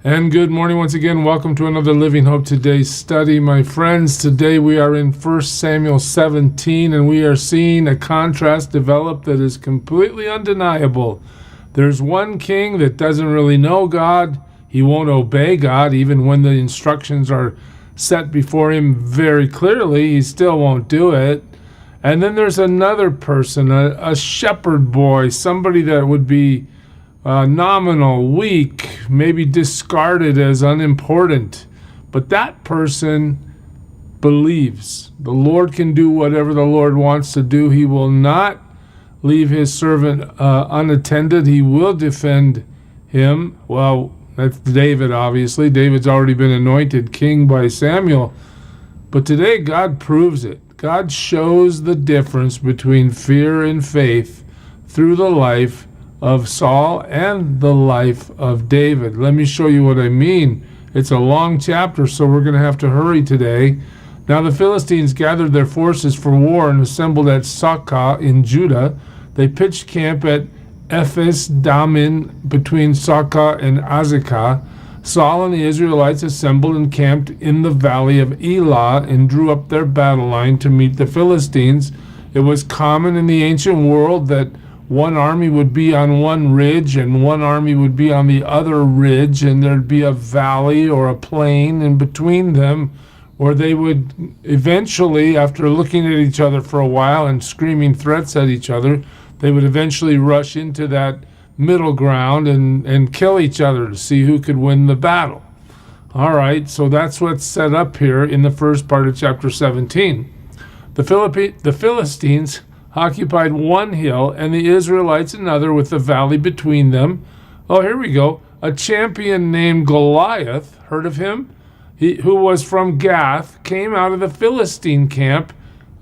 And good morning once again. Welcome to another Living Hope Today study, my friends. Today we are in 1 Samuel 17, and we are seeing a contrast develop that is completely undeniable. There's one king that doesn't really know God. He won't obey God, even when the instructions are set before him very clearly. He still won't do it. And then there's another person, a shepherd boy, somebody that would be nominal, weak, maybe discarded as unimportant. But that person believes the Lord can do whatever the Lord wants to do. He will not leave his servant unattended. He will defend him. Well, that's David, obviously. David's already been anointed king by Samuel. But today, God proves it. God shows the difference between fear and faith through the life of Saul and the life of David. Let me show you what I mean. It's a long chapter, so we're going to have to hurry today. Now the Philistines gathered their forces for war and assembled at Socoh in Judah. They pitched camp at Ephes Damin between Socoh and Azekah. Saul and the Israelites assembled and camped in the valley of Elah and drew up their battle line to meet the Philistines. It was common in the ancient world that one army would be on one ridge and one army would be on the other ridge, and there'd be a valley or a plain in between them where they would eventually, after looking at each other for a while and screaming threats at each other, they would eventually rush into that middle ground and kill each other to see who could win the battle. All right, so that's what's set up here in the first part of chapter 17. The Philistines occupied one hill and the Israelites another, with the valley between them. Oh, here we go. A champion named Goliath, heard of him? Who was from Gath, came out of the Philistine camp.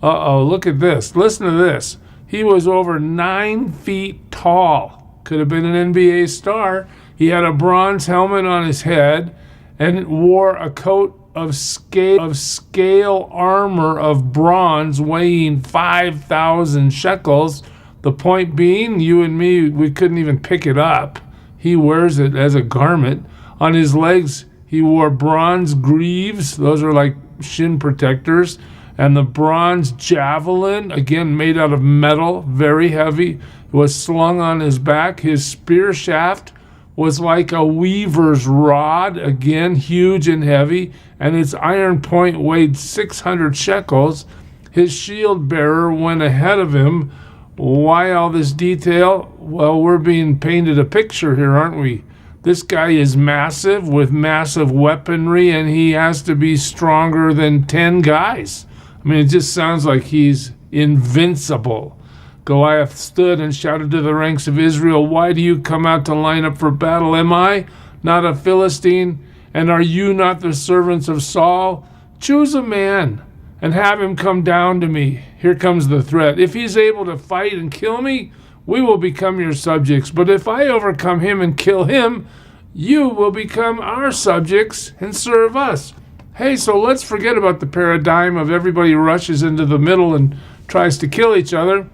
Look at this. Listen to this. He was over 9 feet tall. Could have been an NBA star. He had a bronze helmet on his head and wore a coat of scale armor of bronze weighing 5,000 shekels. The point being, you and me, we couldn't even pick it up. He wears it as a garment. On his legs, he wore bronze greaves. Those are like shin protectors. And the bronze javelin, again made out of metal, very heavy, was slung on his back. His spear shaft was like a weaver's rod, again huge and heavy, and its iron point weighed 600 shekels. His shield bearer went ahead of him. Why all this detail? Well, we're being painted a picture here, aren't we? This guy is massive with massive weaponry, and he has to be stronger than 10 guys. I mean, it just sounds like he's invincible. Goliath stood and shouted to the ranks of Israel, "Why do you come out to line up for battle? Am I not a Philistine? And are you not the servants of Saul? Choose a man and have him come down to me." Here comes the threat. "If he's able to fight and kill me, we will become your subjects. But if I overcome him and kill him, you will become our subjects and serve us." Hey, so let's forget about the paradigm of everybody rushes into the middle and tries to kill each other.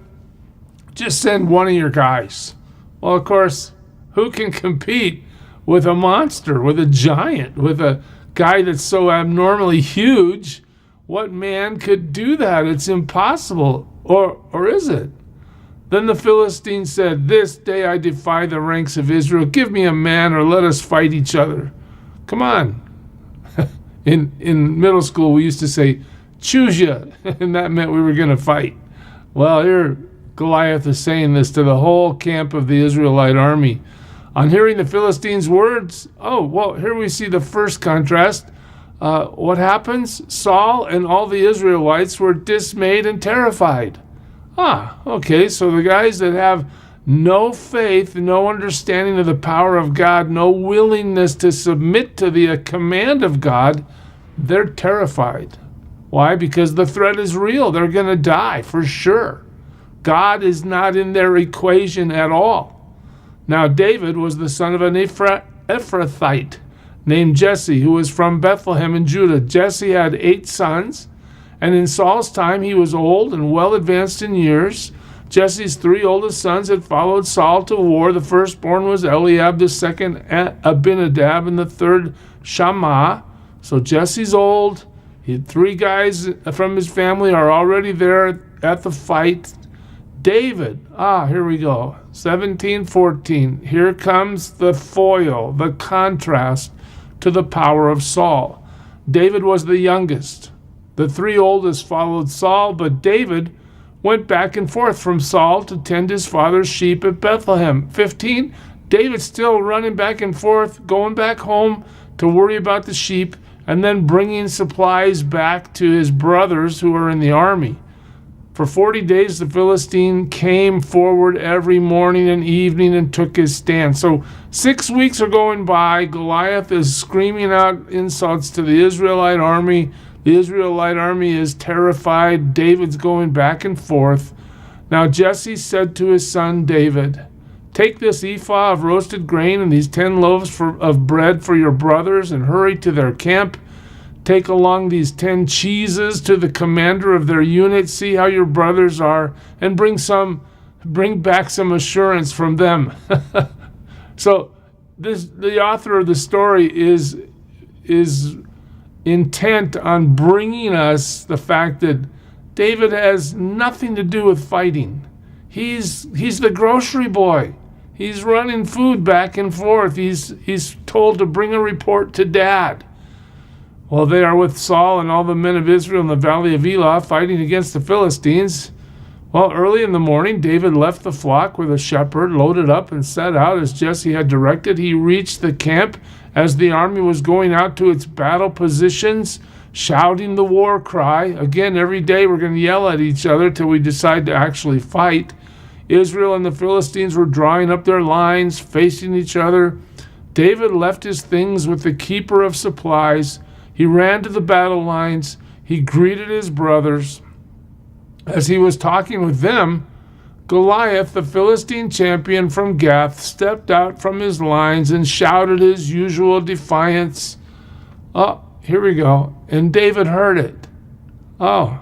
Just send one of your guys. Well, of course, who can compete with a monster, with a giant, with a guy that's so abnormally huge? What man could do that? It's impossible. Or is it? Then the Philistine said, "This day I defy the ranks of Israel. Give me a man or let us fight each other." Come on. In middle school, we used to say, "Choose ya," and that meant we were going to fight. Well, here Goliath is saying this to the whole camp of the Israelite army. On hearing the Philistines' words, here we see the first contrast. What happens? Saul and all the Israelites were dismayed and terrified. Okay, so the guys that have no faith, no understanding of the power of God, no willingness to submit to the command of God, they're terrified. Why? Because the threat is real. They're going to die for sure. God is not in their equation at all. Now, David was the son of an Ephrathite named Jesse, who was from Bethlehem in Judah. Jesse had 8 sons, and in Saul's time he was old and well advanced in years. Jesse's 3 oldest sons had followed Saul to war. The firstborn was Eliab, the second Abinadab, and the third Shammah. So Jesse's old. He had 3 guys from his family are already there at the fight. David, here we go, 17:14. Here comes the foil, the contrast to the power of Saul. David was the youngest. The 3 oldest followed Saul, but David went back and forth from Saul to tend his father's sheep at Bethlehem. 15, David's still running back and forth, going back home to worry about the sheep, and then bringing supplies back to his brothers who are in the army. For 40 days, the Philistine came forward every morning and evening and took his stand. So 6 weeks are going by. Goliath is screaming out insults to the Israelite army. The Israelite army is terrified. David's going back and forth. Now Jesse said to his son David, "Take this ephah of roasted grain and these 10 loaves of bread for your brothers and hurry to their camp. Take along these 10 cheeses to the commander of their unit. See how your brothers are, and bring back some assurance from them." So the author of the story is intent on bringing us the fact that David has nothing to do with fighting. He's the grocery boy. He's running food back and forth. He's told to bring a report to Dad. Well, they are with Saul and all the men of Israel in the valley of Elah fighting against the Philistines. Well, early in the morning, David left the flock with a shepherd, loaded up, and set out as Jesse had directed. He reached the camp as the army was going out to its battle positions, shouting the war cry. Again, every day we're going to yell at each other till we decide to actually fight. Israel and the Philistines were drawing up their lines, facing each other. David left his things with the keeper of supplies. He ran to the battle lines. He greeted his brothers. As he was talking with them, Goliath, the Philistine champion from Gath, stepped out from his lines and shouted his usual defiance. Here we go. And David heard it. Now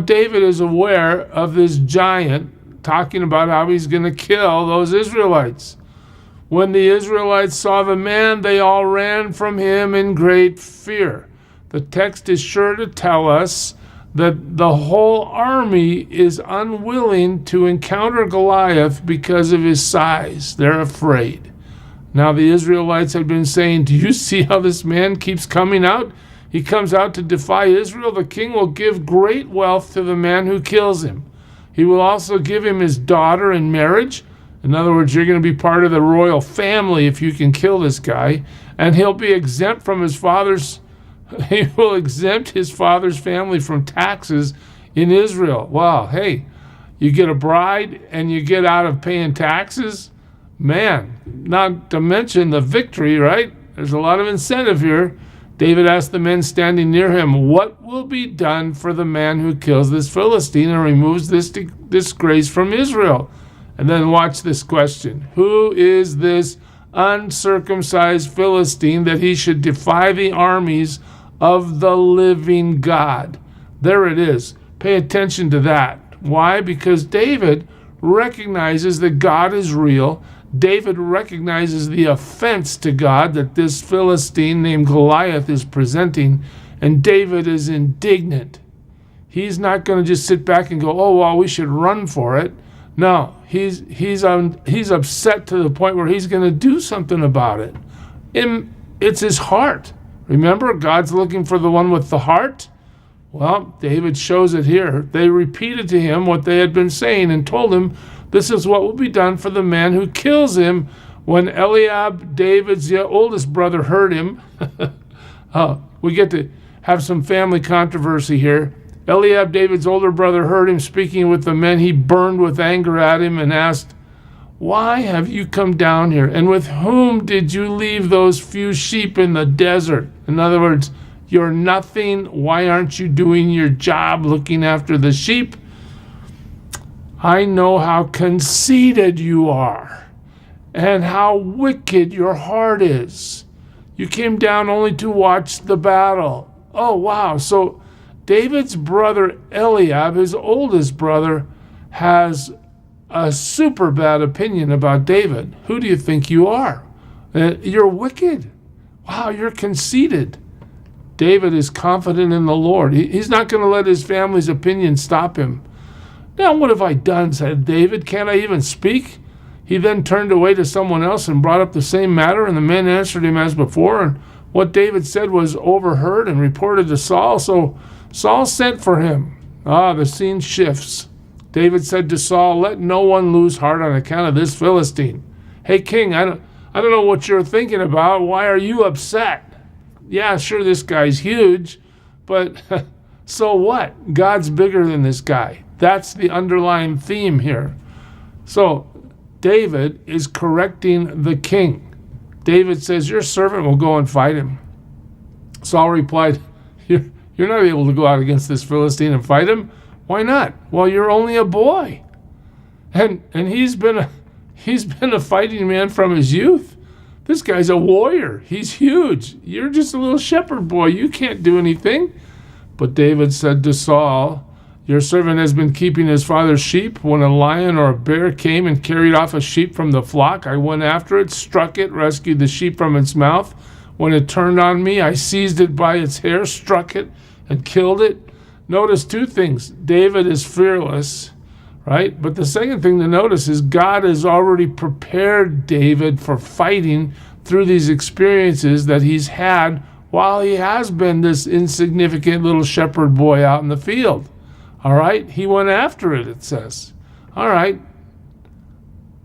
David is aware of this giant talking about how he's going to kill those Israelites. When the Israelites saw the man, they all ran from him in great fear. The text is sure to tell us that the whole army is unwilling to encounter Goliath because of his size. They're afraid. Now the Israelites had been saying, "Do you see how this man keeps coming out? He comes out to defy Israel. The king will give great wealth to the man who kills him. He will also give him his daughter in marriage." In other words, you're going to be part of the royal family if you can kill this guy. And he'll be exempt from he will exempt his father's family from taxes in Israel. Wow, hey, you get a bride and you get out of paying taxes? Man, not to mention the victory, right? There's a lot of incentive here. David asked the men standing near him, "What will be done for the man who kills this Philistine and removes this disgrace from Israel?" And then watch this question. "Who is this uncircumcised Philistine that he should defy the armies of the living God?" There it is. Pay attention to that. Why? Because David recognizes that God is real. David recognizes the offense to God that this Philistine named Goliath is presenting, and David is indignant. He's not going to just sit back and go, "Oh, well, we should run for it." No, he's upset to the point where he's going to do something about it. It's his heart. Remember, God's looking for the one with the heart. Well, David shows it here. They repeated to him what they had been saying and told him, "This is what will be done for the man who kills him." When Eliab, David's oldest brother, heard him, we get to have some family controversy here. Eliab, David's older brother, heard him speaking with the men. He burned with anger at him and asked, "Why have you come down here? And with whom did you leave those few sheep in the desert?" In other words, you're nothing. Why aren't you doing your job looking after the sheep? "I know how conceited you are and how wicked your heart is. You came down only to watch the battle." Oh, wow. So David's brother Eliab, his oldest brother, has a super bad opinion about David. Who do you think you are? You're wicked. Wow, you're conceited. David is confident in the Lord. He's not going to let his family's opinion stop him. Now, what have I done, said David. Can't I even speak? He then turned away to someone else and brought up the same matter, and the men answered him as before. And what David said was overheard and reported to Saul. So Saul sent for him. The scene shifts. David said to Saul, let no one lose heart on account of this Philistine. Hey, king, I don't know what you're thinking about. Why are you upset? Yeah, sure, this guy's huge, but so what? God's bigger than this guy. That's the underlying theme here. So David is correcting the king. David says, your servant will go and fight him. Saul replied, you're not able to go out against this Philistine and fight him. Why not? Well, you're only a boy. And he's been a fighting man from his youth. This guy's a warrior. He's huge. You're just a little shepherd boy. You can't do anything. But David said to Saul, your servant has been keeping his father's sheep. When a lion or a bear came and carried off a sheep from the flock, I went after it, struck it, rescued the sheep from its mouth. When it turned on me, I seized it by its hair, struck it, and killed it. Notice two things. David is fearless, right? But the second thing to notice is God has already prepared David for fighting through these experiences that he's had while he has been this insignificant little shepherd boy out in the field. All right? He went after it, it says. All right.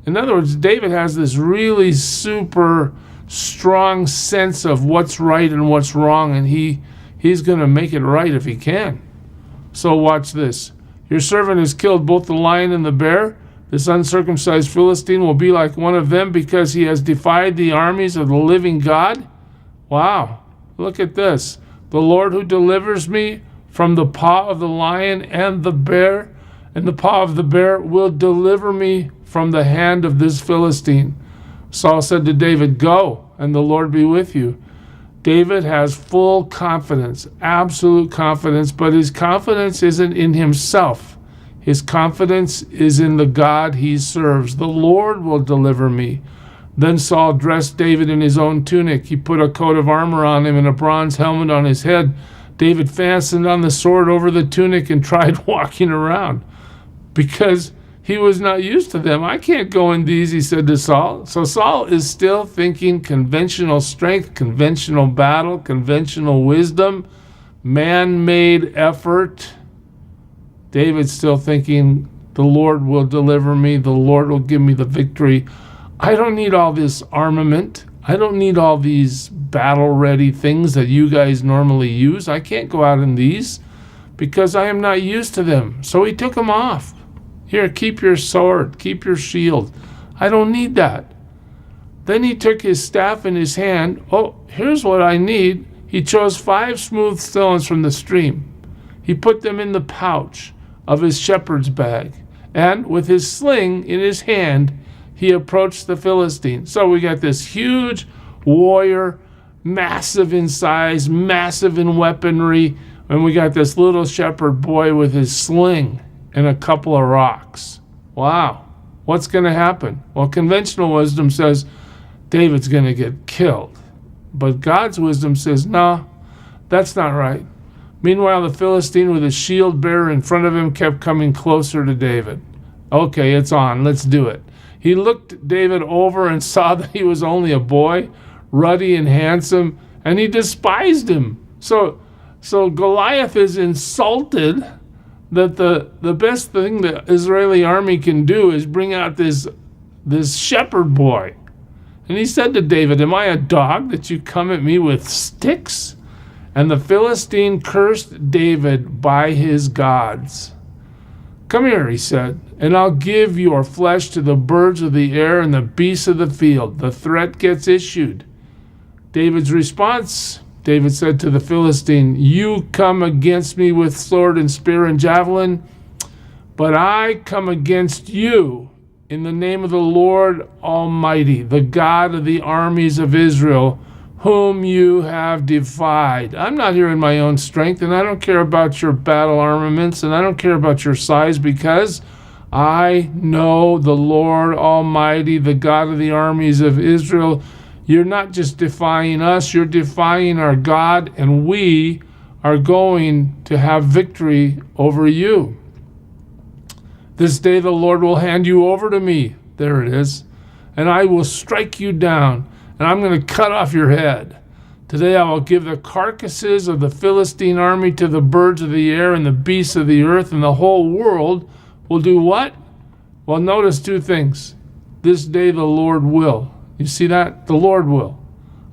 In other words, David has this really super strong sense of what's right and what's wrong, and he's going to make it right if he can. So watch this. Your servant has killed both the lion and the bear. This uncircumcised Philistine will be like one of them because he has defied the armies of the living God. Wow. Look at this. The Lord who delivers me from the paw of the lion and the bear, and the paw of the bear will deliver me from the hand of this Philistine. Saul said to David, go, and the Lord be with you. David has full confidence, absolute confidence, but his confidence isn't in himself. His confidence is in the God he serves. The Lord will deliver me. Then Saul dressed David in his own tunic. He put a coat of armor on him and a bronze helmet on his head. David fastened on the sword over the tunic and tried walking around because he was not used to them. I can't go in these, he said to Saul. So Saul is still thinking conventional strength, conventional battle, conventional wisdom, man-made effort. David's still thinking, the Lord will deliver me. The Lord will give me the victory. I don't need all this armament. I don't need all these battle-ready things that you guys normally use. I can't go out in these because I am not used to them. So he took them off. Here, keep your sword, keep your shield. I don't need that. Then he took his staff in his hand. Oh, here's what I need. He chose 5 smooth stones from the stream. He put them in the pouch of his shepherd's bag. And with his sling in his hand, he approached the Philistine. So we got this huge warrior, massive in size, massive in weaponry, and we got this little shepherd boy with his sling and a couple of rocks. Wow. What's going to happen? Well, conventional wisdom says David's going to get killed. But God's wisdom says, no, that's not right. Meanwhile, the Philistine with his shield bearer in front of him kept coming closer to David. Okay, it's on. Let's do it. He looked David over and saw that he was only a boy, ruddy and handsome, and he despised him. So Goliath is insulted that the best thing the Israeli army can do is bring out this shepherd boy. And he said to David, am I a dog that you come at me with sticks? And the Philistine cursed David by his gods. Come here, he said, and I'll give your flesh to the birds of the air and the beasts of the field. The threat gets issued. David's response, David said to the Philistine, you come against me with sword and spear and javelin, but I come against you in the name of the Lord Almighty, the God of the armies of Israel, whom you have defied. I'm not here in my own strength, and I don't care about your battle armaments, and I don't care about your size, because I know the Lord Almighty, the God of the armies of Israel. You're not just defying us, you're defying our God, and we are going to have victory over you. This day the Lord will hand you over to me. There it is. And I will strike you down, and I'm going to cut off your head. Today I will give the carcasses of the Philistine army to the birds of the air and the beasts of the earth, and the whole world will do what? Well, notice two things. This day the Lord will. You see that? The Lord will.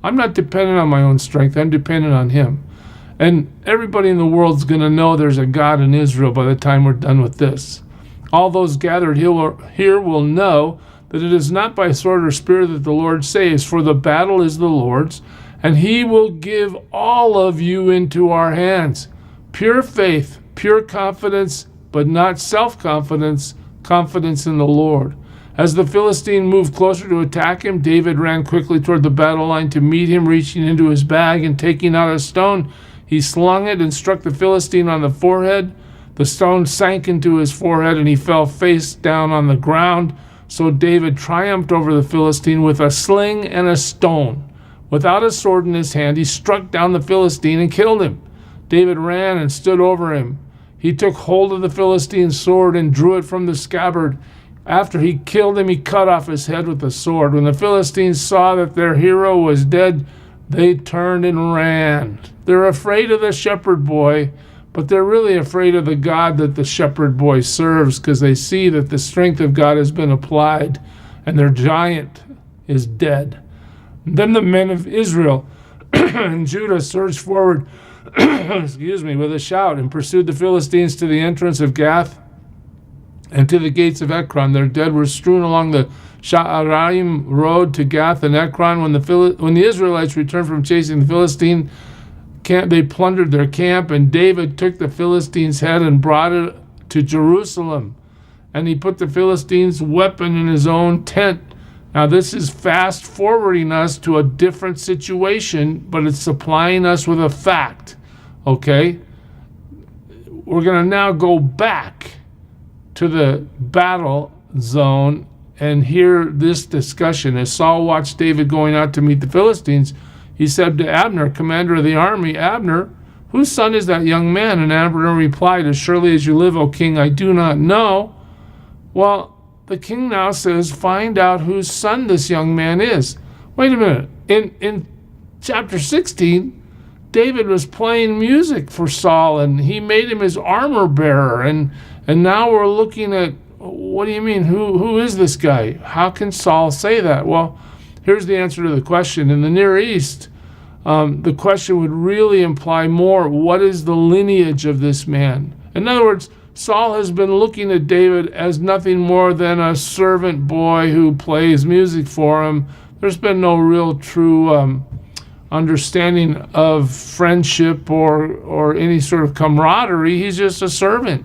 I'm not dependent on my own strength. I'm dependent on him. And everybody in the world's going to know there's a God in Israel by the time we're done with this. All those gathered here will know that it is not by sword or spear that the Lord saves, for the battle is the Lord's, and he will give all of you into our hands. Pure faith, pure confidence, but not self-confidence, confidence in the Lord. As the Philistine moved closer to attack him, David ran quickly toward the battle line to meet him, reaching into his bag and taking out a stone. He slung it and struck the Philistine on the forehead. The stone sank into his forehead, and he fell face down on the ground. So David triumphed over the Philistine with a sling and a stone. Without a sword in his hand, he struck down the Philistine and killed him. David ran and stood over him. He took hold of the Philistine's sword and drew it from the scabbard. After he killed him, he cut off his head with the sword. When the Philistines saw that their hero was dead, they turned and ran. They're afraid of the shepherd boy, but they're really afraid of the God that the shepherd boy serves, because they see that the strength of God has been applied and their giant is dead. Then the men of Israel and Judah surged forward with a shout and pursued the Philistines to the entrance of Gath and to the gates of Ekron. Their dead were strewn along the Sha'araim road to Gath and Ekron. When the Israelites returned from chasing the Philistine camp, they plundered their camp, and David took the Philistine's head and brought it to Jerusalem. And he put the Philistine's weapon in his own tent. Now this is fast forwarding us to a different situation, but it's supplying us with a fact. Okay? We're going to now go back to the battle zone and hear this discussion. As Saul watched David going out to meet the Philistines, he said to Abner, commander of the army, Abner, whose son is that young man? And Abner replied, as surely as you live, O king, I do not know. Well, the king now says, find out whose son this young man is. Wait a minute. In chapter 16, David was playing music for Saul, and he made him his armor bearer. And now we're looking at, what do you mean? Who is this guy? How can Saul say that? Well, here's the answer to the question. In the Near East, the question would really imply more, what is the lineage of this man? In other words, Saul has been looking at David as nothing more than a servant boy who plays music for him. There's been no real true understanding of friendship or any sort of camaraderie. He's just a servant.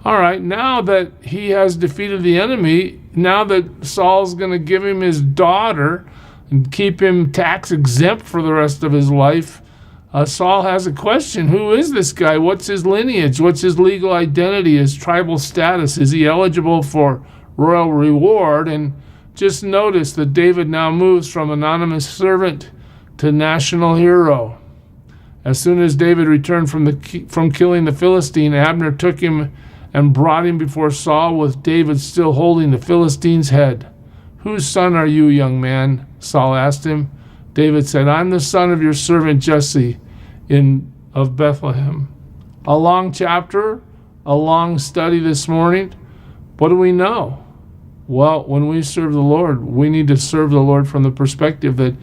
All right, now that he has defeated the enemy, now that Saul's going to give him his daughter and keep him tax exempt for the rest of his life, Saul has a question. Who is this guy? What's his lineage? What's his legal identity, his tribal status? Is he eligible for royal reward? And just notice that David now moves from anonymous servant to national hero. As soon as David returned from killing the Philistine, Abner took him and brought him before Saul, with David still holding the Philistine's head. Whose son are you, young man? Saul asked him. David said, I'm the son of your servant Jesse of Bethlehem. A long chapter, a long study this morning. What do we know? Well, when we serve the Lord, we need to serve the Lord from the perspective that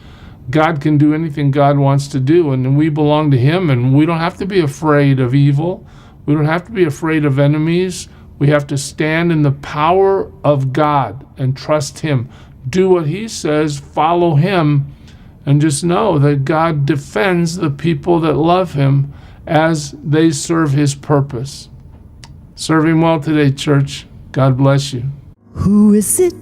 God can do anything God wants to do, and we belong to him, and we don't have to be afraid of evil. We don't have to be afraid of enemies. We have to stand in the power of God and trust him. Do what he says, follow him, and just know that God defends the people that love him as they serve his purpose. Serve him well today, church. God bless you. Who is it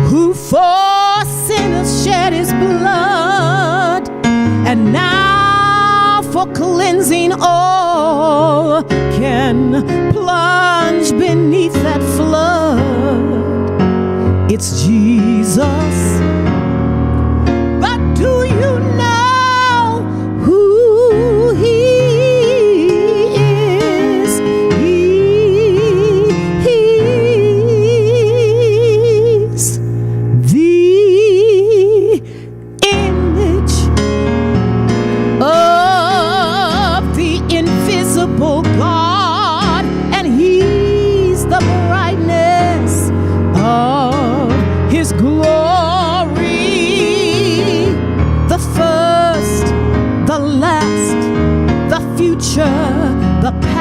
who for sinners shed his blood, and now for cleansing all can plunge beneath that flood. It's Jesus. But do you know who he is? He's the image of the invisible God, and he's the brightness of his glory, the first, the last, the future, the past.